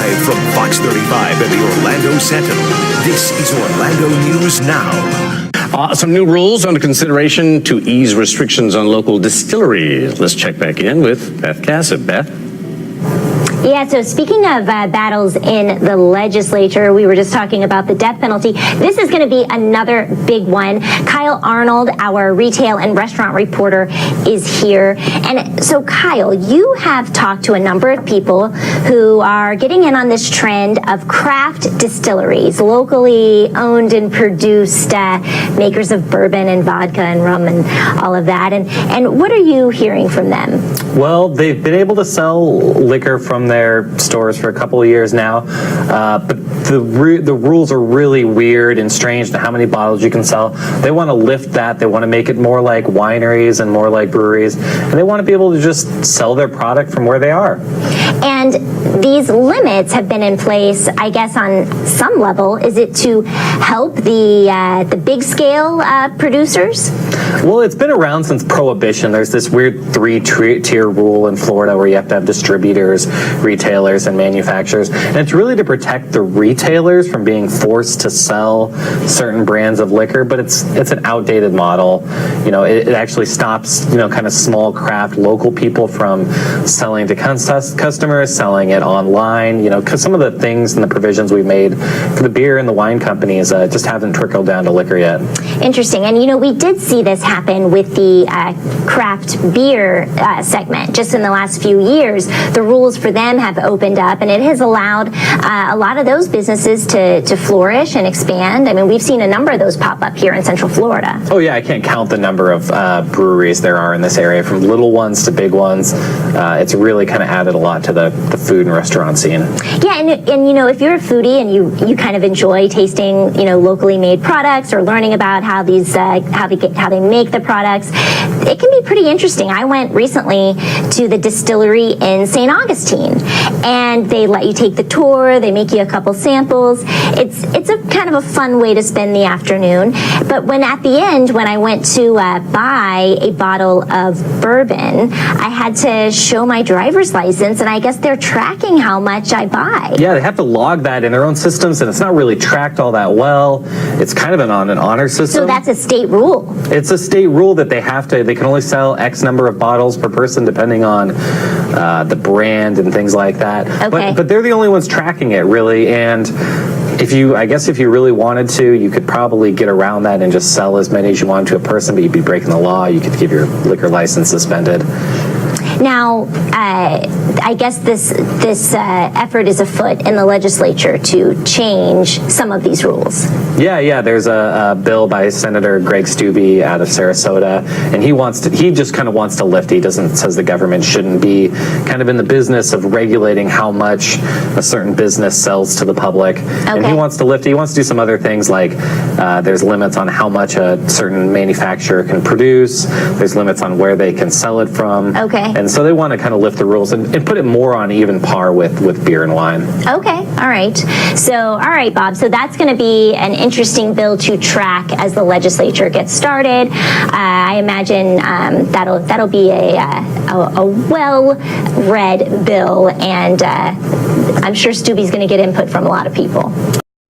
Live from Fox 35 and the Orlando Sentinel, this is Orlando News Now. Some new rules under consideration to ease restrictions on local distilleries. Let's check back in with Beth Cassett. Beth? Yeah, so speaking of battles in the legislature, we were just talking about the death penalty. This is going to be another big one. Kyle Arnold, our retail and restaurant reporter, is here. And so, Kyle, you have talked to a number of people who are getting in on this trend of craft distilleries, locally owned and produced makers of bourbon and vodka and rum and all of that. And what are you hearing from them? Well, they've been able to sell liquor from their stores for a couple of years now, but the rules are really weird and strange to how many bottles you can sell. They want to lift that. They want to make it more like wineries and more like breweries, and they want to be able to just sell their product from where they are. And these limits have been in place, I guess, on some level. Is it to help the big scale producers? Well, it's been around since Prohibition. There's this weird three-tier rule in Florida where you have to have distributors, retailers, and manufacturers. And it's really to protect the retailers from being forced to sell certain brands of liquor, but it's an outdated model. You know, it actually stops, kind of small craft local people from selling to customers, selling it online, because some of the things and the provisions we've made for the beer and the wine companies just haven't trickled down to liquor yet. Interesting. And, we did see this happen with the craft beer segment. Just in the last few years, the rules for them have opened up, and it has allowed a lot of those businesses to flourish and expand. I mean, we've seen a number of those pop up here in Central Florida. Oh, yeah, I can't count the number of breweries there are in this area, from little ones to big ones. It's really kind of added a lot to the food and restaurant scene. Yeah, and if you're a foodie and you kind of enjoy tasting, locally made products or learning about how these how they make the products, it can be pretty interesting. I went recently to the distillery in St. Augustine, and they let you take the tour. They make you a couple samples. It's a kind of a fun way to spend the afternoon. But at the end, when I went to buy a bottle of bourbon, I had to show my driver's license, and I guess they're tracking how much I buy. Yeah, they have to log that in their own systems, and it's not really tracked all that well. It's kind of on an honor system. So that's a state rule. It's a state rule that they can only sell X number of bottles per person depending on the brand and things like that. Okay. But they're the only ones tracking it, really, and if you really wanted to, you could probably get around that and just sell as many as you wanted to a person, but you'd be breaking the law. You could give your liquor license suspended. Now, I guess this effort is afoot in the legislature to change some of these rules. Yeah. There's a bill by Senator Greg Steube out of Sarasota, and he just kind of wants to lift. He says the government shouldn't be kind of in the business of regulating how much a certain business sells to the public. Okay. And he wants to lift. He wants to do some other things like there's limits on how much a certain manufacturer can produce. There's limits on where they can sell it from. Okay. And so they want to kind of lift the rules and put it more on even par with beer and wine. Okay, all right. So, all right, Bob. So that's going to be an interesting bill to track as the legislature gets started. I imagine that'll be a well-read bill, and I'm sure Steube's going to get input from a lot of people.